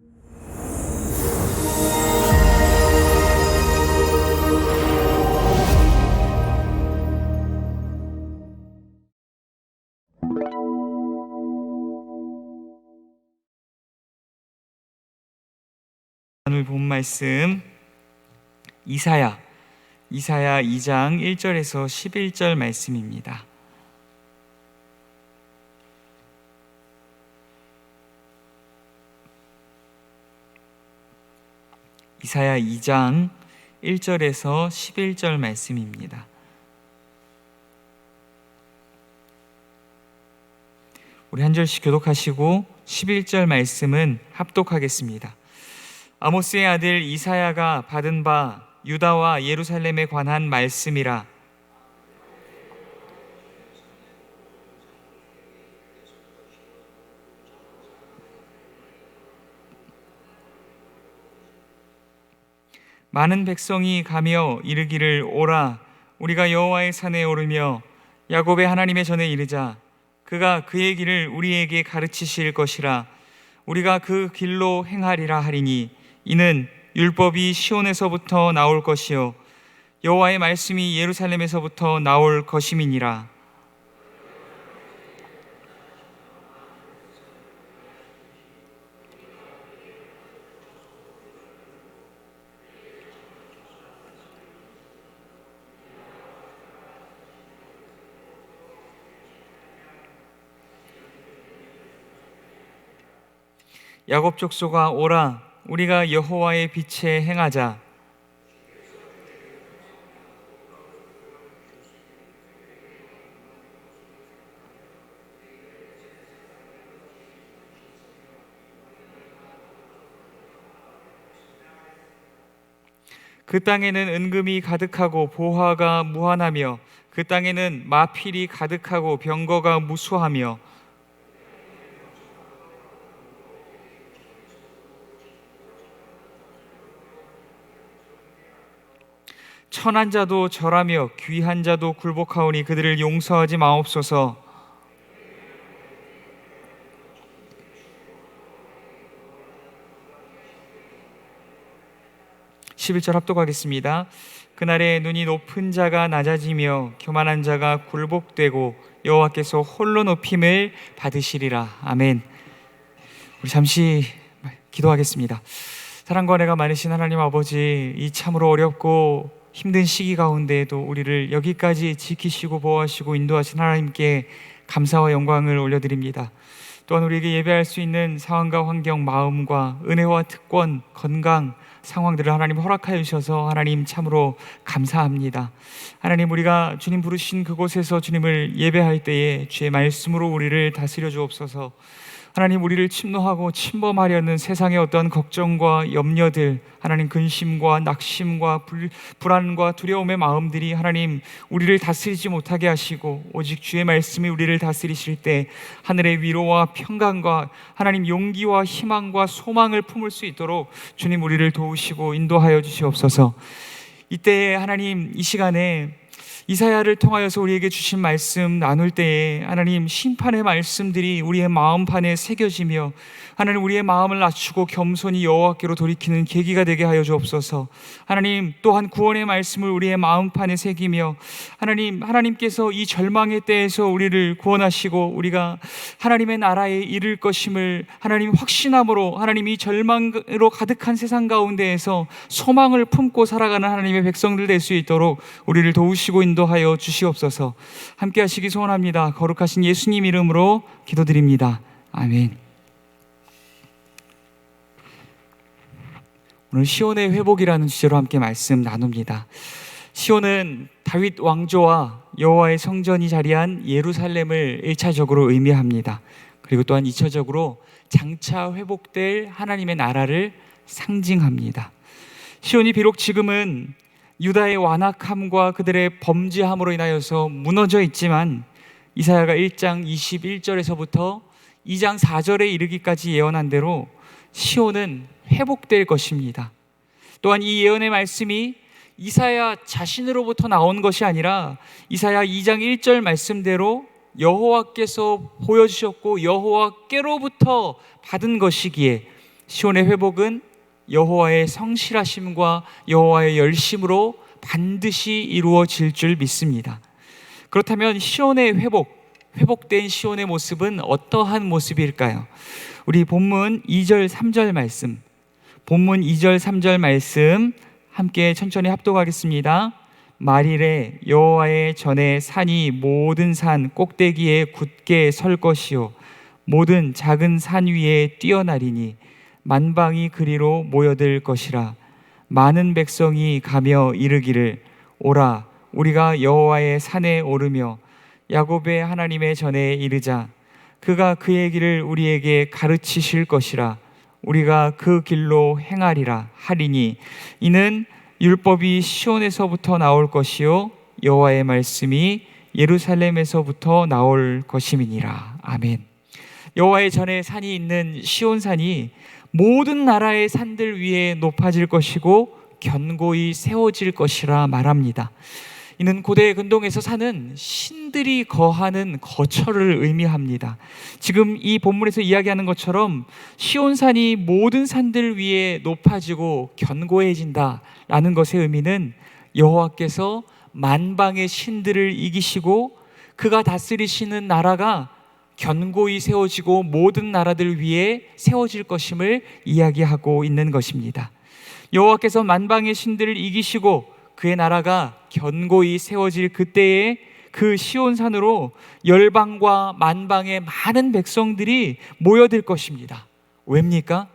오늘 본 말씀 이사야 2장 1절에서 11절 말씀입니다. 이사야 2장 1절에서 11절 말씀입니다. 우리 한 절씩 교독하시고 11절 말씀은 합독하겠습니다. 아모스의 아들 이사야가 받은 바 유다와 예루살렘에 관한 말씀이라. 많은 백성이 가며 이르기를 오라, 우리가 여호와의 산에 오르며 야곱의 하나님의 전에 이르자. 그가 그의 길을 우리에게 가르치실 것이라. 우리가 그 길로 행하리라 하리니 이는 율법이 시온에서부터 나올 것이요 여호와의 말씀이 예루살렘에서부터 나올 것임이니라. 야곱 족속아 오라, 우리가 여호와의 빛에 행하자. 그 땅에는 은금이 가득하고 보화가 무한하며 그 땅에는 마필이 가득하고 병거가 무수하며 천한 자도 절하며 귀한 자도 굴복하오니 그들을 용서하지 마옵소서. 11절 합독하겠습니다. 그날에 눈이 높은 자가 낮아지며 교만한 자가 굴복되고 여호와께서 홀로 높임을 받으시리라. 아멘. 우리 잠시 기도하겠습니다. 사랑과 은혜가 많으신 하나님 아버지, 이 참으로 어렵고 힘든 시기 가운데에도 우리를 여기까지 지키시고 보호하시고 인도하신 하나님께 감사와 영광을 올려드립니다. 또한 우리에게 예배할 수 있는 상황과 환경, 마음과 은혜와 특권, 건강, 상황들을 하나님 허락하여 주셔서 하나님 참으로 감사합니다. 하나님, 우리가 주님 부르신 그곳에서 주님을 예배할 때에 주의 말씀으로 우리를 다스려 주옵소서. 하나님, 우리를 침노하고 침범하려는 세상의 어떤 걱정과 염려들, 하나님 근심과 낙심과 불안과 두려움의 마음들이 하나님 우리를 다스리지 못하게 하시고 오직 주의 말씀이 우리를 다스리실 때 하늘의 위로와 평강과 하나님 용기와 희망과 소망을 품을 수 있도록 주님 우리를 도우시고 인도하여 주시옵소서. 이때에 하나님 이 시간에 이사야를 통하여서 우리에게 주신 말씀 나눌 때에 하나님 심판의 말씀들이 우리의 마음판에 새겨지며 하나님 우리의 마음을 낮추고 겸손히 여호와께로 돌이키는 계기가 되게 하여 주옵소서. 하나님 또한 구원의 말씀을 우리의 마음판에 새기며 하나님께서 이 절망의 때에서 우리를 구원하시고 우리가 하나님의 나라에 이를 것임을 하나님 확신함으로 하나님 이 절망으로 가득한 세상 가운데에서 소망을 품고 살아가는 하나님의 백성들 될 수 있도록 우리를 도우시고 인도하여 주시옵소서. 함께 하시기 소원합니다. 거룩하신 예수님 이름으로 기도드립니다. 아멘. 오늘 시온의 회복이라는 주제로 함께 말씀 나눕니다. 시온은 다윗 왕조와 여호와의 성전이 자리한 예루살렘을 1차적으로 의미합니다. 그리고 또한 2차적으로 장차 회복될 하나님의 나라를 상징합니다. 시온이 비록 지금은 유다의 완악함과 그들의 범죄함으로 인하여서 무너져 있지만 이사야가 1장 21절에서부터 2장 4절에 이르기까지 예언한 대로 시온은 회복될 것입니다. 또한 이 예언의 말씀이 이사야 자신으로부터 나온 것이 아니라 이사야 2장 1절 말씀대로 여호와께서 보여주셨고 여호와께로부터 받은 것이기에 시온의 회복은 여호와의 성실하심과 여호와의 열심으로 반드시 이루어질 줄 믿습니다. 그렇다면 시온의 회복된 시온의 모습은 어떠한 모습일까요? 우리 본문 2절 3절 말씀, 본문 2절 3절 말씀 함께 천천히 합독하겠습니다. 말일에 여호와의 전에 산이 모든 산 꼭대기에 굳게 설 것이요 모든 작은 산 위에 뛰어나리니 만방이 그리로 모여들 것이라. 많은 백성이 가며 이르기를 오라 우리가 여호와의 산에 오르며 야곱의 하나님의 전에 이르자. 그가 그의 길을 우리에게 가르치실 것이라. 우리가 그 길로 행하리라 하리니 이는 율법이 시온에서부터 나올 것이요 여호와의 말씀이 예루살렘에서부터 나올 것임이니라. 아멘. 여호와의 전에 산이 있는 시온산이 모든 나라의 산들 위에 높아질 것이고 견고히 세워질 것이라 말합니다. 이는 고대 근동에서 사는 신들이 거하는 거처를 의미합니다. 지금 이 본문에서 이야기하는 것처럼 시온산이 모든 산들 위에 높아지고 견고해진다라는 것의 의미는 여호와께서 만방의 신들을 이기시고 그가 다스리시는 나라가 견고히 세워지고 모든 나라들 위에 세워질 것임을 이야기하고 있는 것입니다. 여호와께서 만방의 신들을 이기시고 그의 나라가 견고히 세워질 그때에 그 시온산으로 열방과 만방의 많은 백성들이 모여들 것입니다. 왜입니까?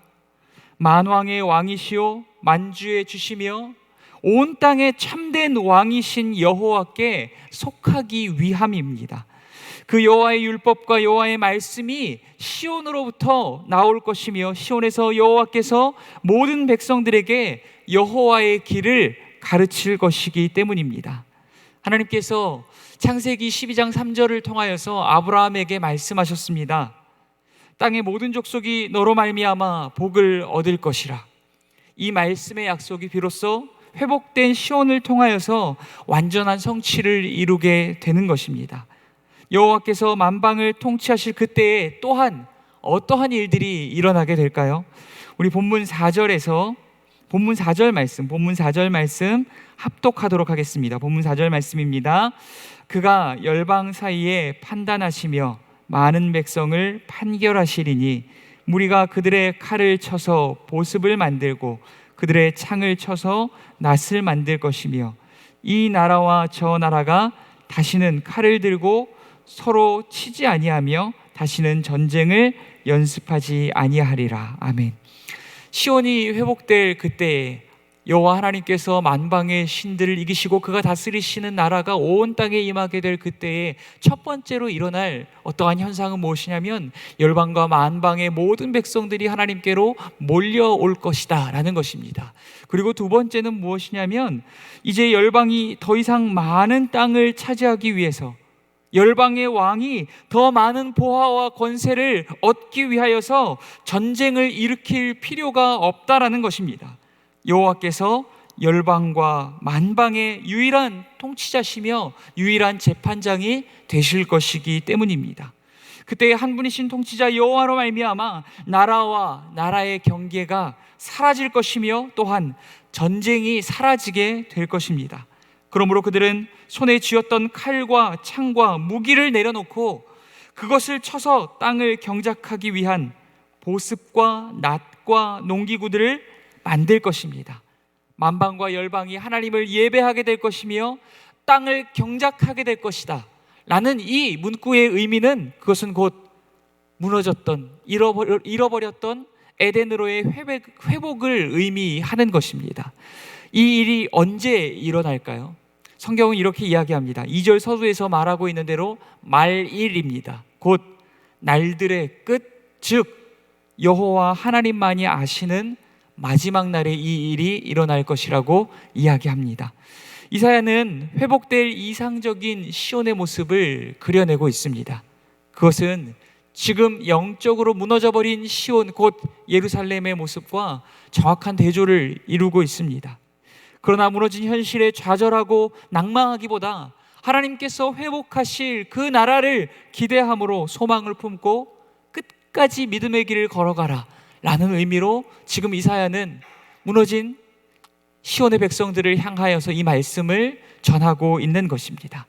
만왕의 왕이시오 만주의 주시며 온 땅의 참된 왕이신 여호와께 속하기 위함입니다. 그 여호와의 율법과 여호와의 말씀이 시온으로부터 나올 것이며 시온에서 여호와께서 모든 백성들에게 여호와의 길을 가르칠 것이기 때문입니다. 하나님께서 창세기 12장 3절을 통하여서 아브라함에게 말씀하셨습니다. 땅의 모든 족속이 너로 말미암아 복을 얻을 것이라. 이 말씀의 약속이 비로소 회복된 시온을 통하여서 완전한 성취를 이루게 되는 것입니다. 여호와께서 만방을 통치하실 그때에 또한 어떠한 일들이 일어나게 될까요? 우리 본문 4절 말씀 합독하도록 하겠습니다. 본문 4절 말씀입니다. 그가 열방 사이에 판단하시며 많은 백성을 판결하시리니 무리가 그들의 칼을 쳐서 보습을 만들고 그들의 창을 쳐서 낫을 만들 것이며 이 나라와 저 나라가 다시는 칼을 들고 서로 치지 아니하며 다시는 전쟁을 연습하지 아니하리라. 아멘. 시온이 회복될 그때에 여호와 하나님께서 만방의 신들을 이기시고 그가 다스리시는 나라가 온 땅에 임하게 될 그때에 첫 번째로 일어날 어떠한 현상은 무엇이냐면 열방과 만방의 모든 백성들이 하나님께로 몰려올 것이다 라는 것입니다. 그리고 두 번째는 무엇이냐면 이제 열방이 더 이상 많은 땅을 차지하기 위해서 열방의 왕이 더 많은 보화와 권세를 얻기 위하여서 전쟁을 일으킬 필요가 없다라는 것입니다. 여호와께서 열방과 만방의 유일한 통치자시며 유일한 재판장이 되실 것이기 때문입니다. 그때 한 분이신 통치자 여호와로 말미암아 나라와 나라의 경계가 사라질 것이며 또한 전쟁이 사라지게 될 것입니다. 그러므로 그들은 손에 쥐었던 칼과 창과 무기를 내려놓고 그것을 쳐서 땅을 경작하기 위한 보습과 낫과 농기구들을 만들 것입니다. 만방과 열방이 하나님을 예배하게 될 것이며 땅을 경작하게 될 것이다 라는 이 문구의 의미는 그것은 곧 무너졌던 잃어버렸던 에덴으로의 회복을 의미하는 것입니다. 이 일이 언제 일어날까요? 성경은 이렇게 이야기합니다. 2절 서두에서 말하고 있는 대로 말일입니다. 곧 날들의 끝, 즉 여호와 하나님만이 아시는 마지막 날에 이 일이 일어날 것이라고 이야기합니다. 이사야는 회복될 이상적인 시온의 모습을 그려내고 있습니다. 그것은 지금 영적으로 무너져버린 시온 곧 예루살렘의 모습과 정확한 대조를 이루고 있습니다. 그러나 무너진 현실에 좌절하고 낭망하기보다 하나님께서 회복하실 그 나라를 기대함으로 소망을 품고 끝까지 믿음의 길을 걸어가라 라는 의미로 지금 이사야는 무너진 시온의 백성들을 향하여서 이 말씀을 전하고 있는 것입니다.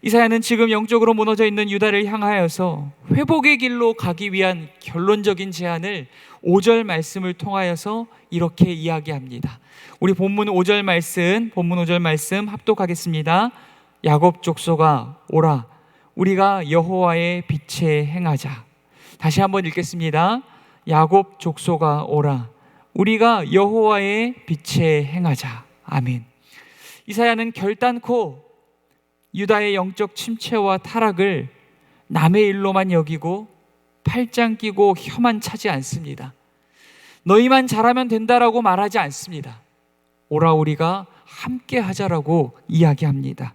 이사야는 지금 영적으로 무너져 있는 유다를 향하여서 회복의 길로 가기 위한 결론적인 제안을 5절 말씀을 통하여서 이렇게 이야기합니다. 우리 본문 5절 말씀 합독하겠습니다. 야곱 족속아 오라, 우리가 여호와의 빛에 행하자. 다시 한번 읽겠습니다. 야곱 족속아 오라, 우리가 여호와의 빛에 행하자. 아멘. 이사야는 결단코 유다의 영적 침체와 타락을 남의 일로만 여기고 팔짱 끼고 혀만 차지 않습니다. 너희만 잘하면 된다라고 말하지 않습니다. 오라, 우리가 함께 하자라고 이야기합니다.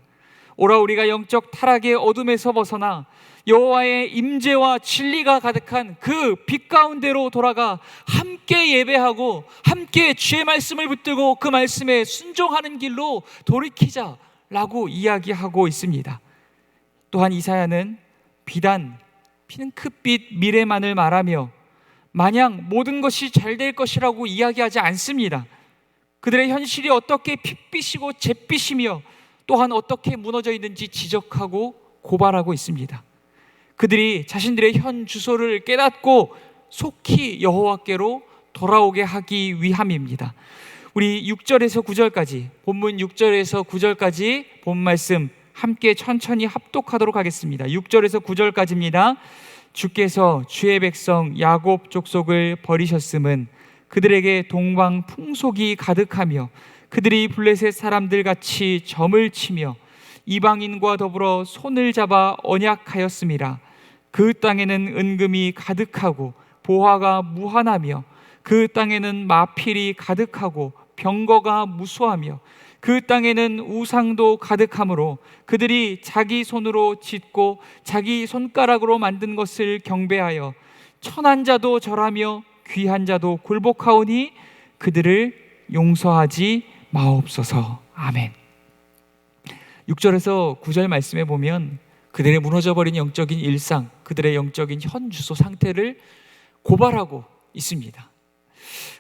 오라, 우리가 영적 타락의 어둠에서 벗어나 여호와의 임재와 진리가 가득한 그 빛 가운데로 돌아가 함께 예배하고 함께 주의 말씀을 붙들고 그 말씀에 순종하는 길로 돌이키자라고 이야기하고 있습니다. 또한 이사야는 비단 핑크빛 미래만을 말하며 마냥 모든 것이 잘 될 것이라고 이야기하지 않습니다. 그들의 현실이 어떻게 핏빛이고 잿빛이며 또한 어떻게 무너져 있는지 지적하고 고발하고 있습니다. 그들이 자신들의 현 주소를 깨닫고 속히 여호와께로 돌아오게 하기 위함입니다. 우리 6절에서 9절까지, 본문 6절에서 9절까지 본 말씀 함께 천천히 합독하도록 하겠습니다. 6절에서 9절까지입니다. 주께서 주의 백성 야곱 족속을 버리셨음은 그들에게 동방 풍속이 가득하며 그들이 블레셋 사람들 같이 점을 치며 이방인과 더불어 손을 잡아 언약하였음이라. 그 땅에는 은금이 가득하고 보화가 무한하며 그 땅에는 마필이 가득하고 병거가 무수하며 그 땅에는 우상도 가득하므로 그들이 자기 손으로 짓고 자기 손가락으로 만든 것을 경배하여 천한 자도 절하며 귀한 자도 굴복하오니 그들을 용서하지 마옵소서. 아멘. 6절에서 9절 말씀에 보면 그들의 무너져버린 영적인 일상, 그들의 영적인 현 주소 상태를 고발하고 있습니다.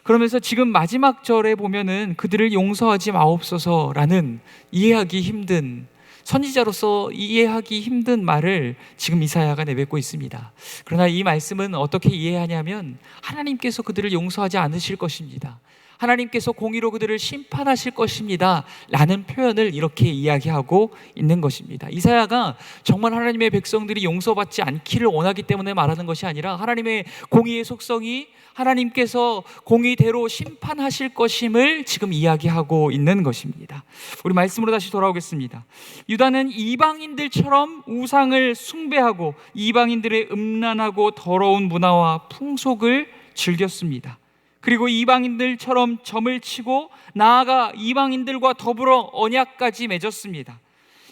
그러면서 지금 마지막 절에 보면은 그들을 용서하지 마옵소서라는 이해하기 힘든, 선지자로서 이해하기 힘든 말을 지금 이사야가 내뱉고 있습니다. 그러나 이 말씀은 어떻게 이해하냐면 하나님께서 그들을 용서하지 않으실 것입니다. 하나님께서 공의로 그들을 심판하실 것입니다 라는 표현을 이렇게 이야기하고 있는 것입니다. 이사야가 정말 하나님의 백성들이 용서받지 않기를 원하기 때문에 말하는 것이 아니라 하나님의 공의의 속성이 하나님께서 공의대로 심판하실 것임을 지금 이야기하고 있는 것입니다. 우리 말씀으로 다시 돌아오겠습니다. 유다는 이방인들처럼 우상을 숭배하고 이방인들의 음란하고 더러운 문화와 풍속을 즐겼습니다. 그리고 이방인들처럼 점을 치고 나아가 이방인들과 더불어 언약까지 맺었습니다.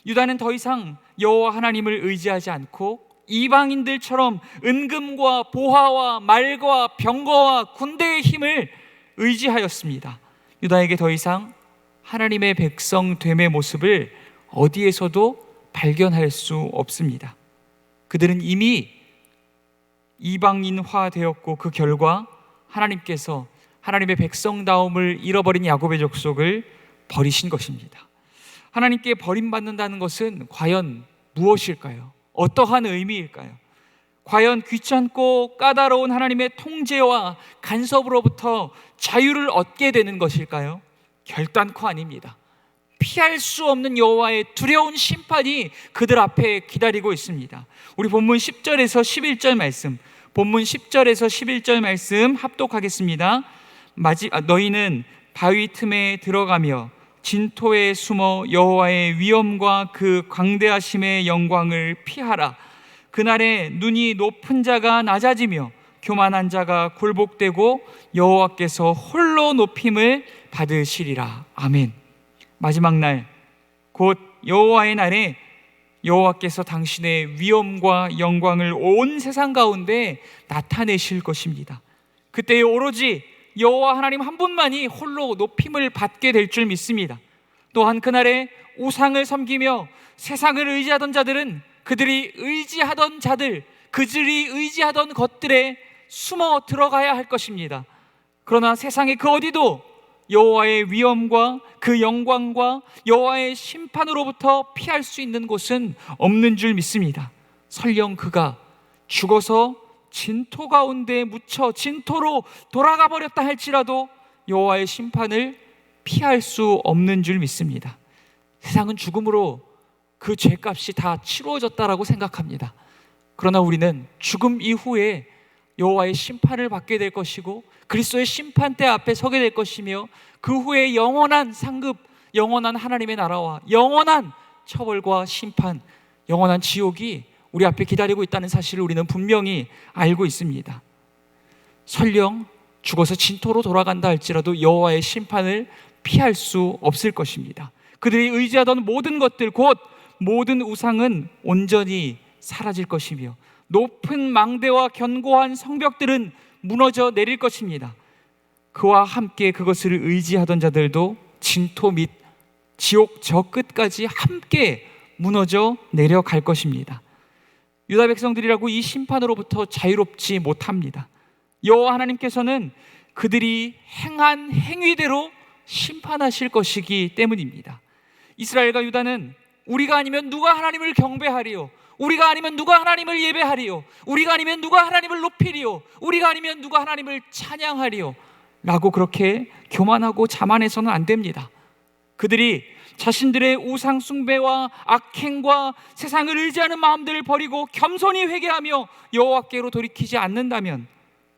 유다는 더 이상 여호와 하나님을 의지하지 않고 이방인들처럼 은금과 보화와 말과 병거와 군대의 힘을 의지하였습니다. 유다에게 더 이상 하나님의 백성 됨의 모습을 어디에서도 발견할 수 없습니다. 그들은 이미 이방인화 되었고 그 결과 하나님께서 하나님의 백성다움을 잃어버린 야곱의 족속을 버리신 것입니다. 하나님께 버림받는다는 것은 과연 무엇일까요? 어떠한 의미일까요? 과연 귀찮고 까다로운 하나님의 통제와 간섭으로부터 자유를 얻게 되는 것일까요? 결단코 아닙니다. 피할 수 없는 여호와의 두려운 심판이 그들 앞에 기다리고 있습니다. 우리 본문 10절에서 11절 말씀, 본문 10절에서 11절 말씀 합독하겠습니다. 너희는 바위 틈에 들어가며 진토에 숨어 여호와의 위엄과 그 광대하심의 영광을 피하라. 그날에 눈이 높은 자가 낮아지며 교만한 자가 굴복되고 여호와께서 홀로 높임을 받으시리라. 아멘. 마지막 날, 곧 여호와의 날에 여호와께서 당신의 위엄과 영광을 온 세상 가운데 나타내실 것입니다. 그때 오로지 여호와 하나님 한 분만이 홀로 높임을 받게 될 줄 믿습니다. 또한 그날에 우상을 섬기며 세상을 의지하던 자들은 그들이 의지하던 것들에 숨어 들어가야 할 것입니다. 그러나 세상의 그 어디도 여호와의 위엄과 그 영광과 여호와의 심판으로부터 피할 수 있는 곳은 없는 줄 믿습니다. 설령 그가 죽어서 진토 가운데 묻혀 진토로 돌아가 버렸다 할지라도 여호와의 심판을 피할 수 없는 줄 믿습니다. 세상은 죽음으로 그 죄값이 다 치루어졌다라고 생각합니다. 그러나 우리는 죽음 이후에 여호와의 심판을 받게 될 것이고 그리스도의 심판대 앞에 서게 될 것이며 그 후에 영원한 상급, 영원한 하나님의 나라와 영원한 처벌과 심판, 영원한 지옥이 우리 앞에 기다리고 있다는 사실을 우리는 분명히 알고 있습니다. 설령 죽어서 진토로 돌아간다 할지라도 여호와의 심판을 피할 수 없을 것입니다. 그들이 의지하던 모든 것들, 곧 모든 우상은 온전히 사라질 것이며 높은 망대와 견고한 성벽들은 무너져 내릴 것입니다. 그와 함께 그것을 의지하던 자들도 진토 및 지옥 저 끝까지 함께 무너져 내려갈 것입니다. 유다 백성들이라고 이 심판으로부터 자유롭지 못합니다. 여호와 하나님께서는 그들이 행한 행위대로 심판하실 것이기 때문입니다. 이스라엘과 유다는 우리가 아니면 누가 하나님을 경배하리요? 우리가 아니면 누가 하나님을 예배하리요? 우리가 아니면 누가 하나님을 높이리요? 우리가 아니면 누가 하나님을 찬양하리요? 라고 그렇게 교만하고 자만해서는 안 됩니다. 그들이 자신들의 우상 숭배와 악행과 세상을 의지하는 마음들을 버리고 겸손히 회개하며 여호와께로 돌이키지 않는다면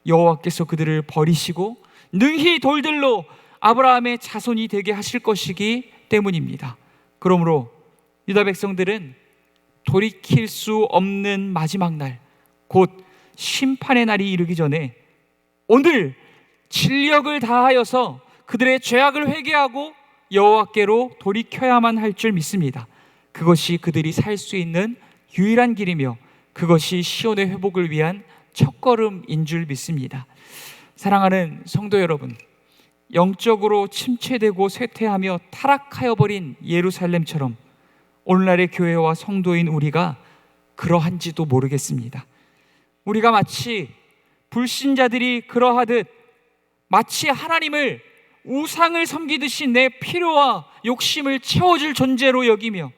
여호와께서 그들을 버리시고 능히 돌들로 아브라함의 자손이 되게 하실 것이기 때문입니다. 그러므로 유다 백성들은 돌이킬 수 없는 마지막 날, 곧 심판의 날이 이르기 전에 오늘 진력을 다하여서 그들의 죄악을 회개하고 여호와께로 돌이켜야만 할 줄 믿습니다. 그것이 그들이 살 수 있는 유일한 길이며 그것이 시온의 회복을 위한 첫걸음인 줄 믿습니다. 사랑하는 성도 여러분, 영적으로 침체되고 쇠퇴하며 타락하여 버린 예루살렘처럼 오늘날의 교회와 성도인 우리가 그러한지도 모르겠습니다. 우리가 마치 불신자들이 그러하듯 마치 하나님을 우상을 섬기듯이 내 필요와 욕심을 채워줄 존재로 여기며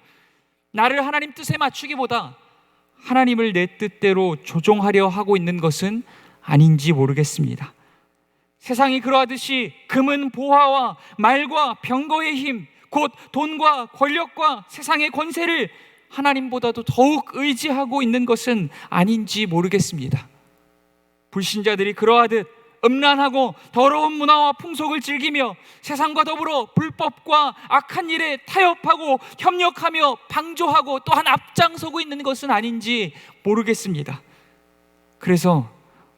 나를 하나님 뜻에 맞추기보다 하나님을 내 뜻대로 조종하려 하고 있는 것은 아닌지 모르겠습니다. 세상이 그러하듯이 금은 보화와 말과 병거의 힘, 곧 돈과 권력과 세상의 권세를 하나님보다도 더욱 의지하고 있는 것은 아닌지 모르겠습니다. 불신자들이 그러하듯 음란하고 더러운 문화와 풍속을 즐기며 세상과 더불어 불법과 악한 일에 타협하고 협력하며 방조하고 또한 앞장서고 있는 것은 아닌지 모르겠습니다. 그래서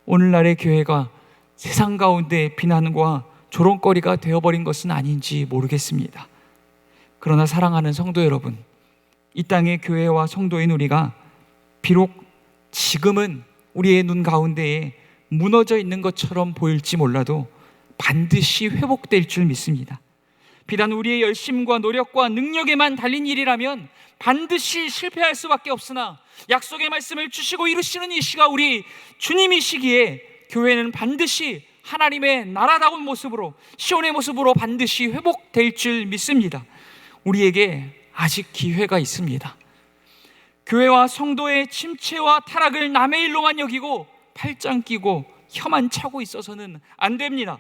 오늘날의 교회가 세상 가운데 비난과 조롱거리가 되어버린 것은 아닌지 모르겠습니다. 그러나 사랑하는 성도 여러분, 이 땅의 교회와 성도인 우리가 비록 지금은 우리의 눈 가운데에 무너져 있는 것처럼 보일지 몰라도 반드시 회복될 줄 믿습니다. 비단 우리의 열심과 노력과 능력에만 달린 일이라면 반드시 실패할 수밖에 없으나 약속의 말씀을 주시고 이루시는 이 시가 우리 주님이시기에 교회는 반드시 하나님의 나라다운 모습으로 시온의 모습으로 반드시 회복될 줄 믿습니다. 우리에게 아직 기회가 있습니다. 교회와 성도의 침체와 타락을 남의 일로만 여기고 팔짱 끼고 혀만 차고 있어서는 안 됩니다.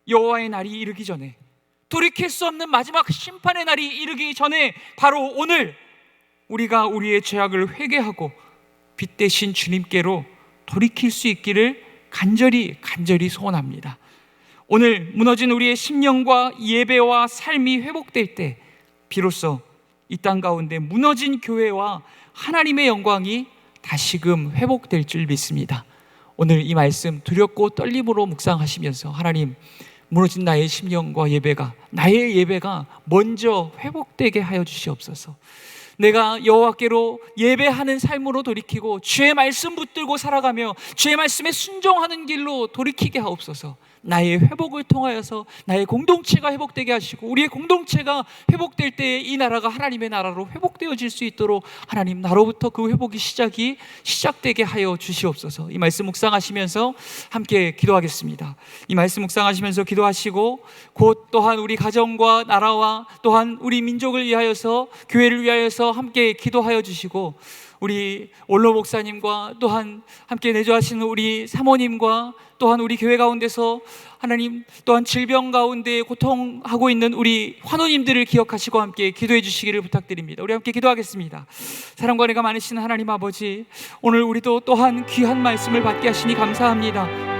여호와의 날이 이르기 전에, 돌이킬 수 없는 마지막 심판의 날이 이르기 전에 바로 오늘 우리가 우리의 죄악을 회개하고 빛 대신 주님께로 돌이킬 수 있기를 간절히 소원합니다. 오늘 무너진 우리의 심령과 예배와 삶이 회복될 때 비로소 이 땅 가운데 무너진 교회와 하나님의 영광이 다시금 회복될 줄 믿습니다. 오늘 이 말씀 두렵고 떨림으로 묵상하시면서 하나님, 무너진 나의 심령과 나의 예배가 먼저 회복되게 하여 주시옵소서. 내가 여호와께로 예배하는 삶으로 돌이키고 주의 말씀 붙들고 살아가며 주의 말씀에 순종하는 길로 돌이키게 하옵소서. 나의 회복을 통하여서 나의 공동체가 회복되게 하시고 우리의 공동체가 회복될 때에 이 나라가 하나님의 나라로 회복되어질 수 있도록 하나님, 나로부터 그 회복이 시작되게 하여 주시옵소서. 이 말씀 묵상하시면서 함께 기도하겠습니다. 이 말씀 묵상하시면서 기도하시고 곧 또한 우리 가정과 나라와 또한 우리 민족을 위하여서, 교회를 위하여서 함께 기도하여 주시고, 우리 원로 목사님과 또한 함께 내조하시는 우리 사모님과 또한 우리 교회 가운데서 하나님 또한 질병 가운데 고통하고 있는 우리 환우님들을 기억하시고 함께 기도해 주시기를 부탁드립니다. 우리 함께 기도하겠습니다. 사랑과 은혜가 많으신 하나님 아버지, 오늘 우리도 또한 귀한 말씀을 받게 하시니 감사합니다.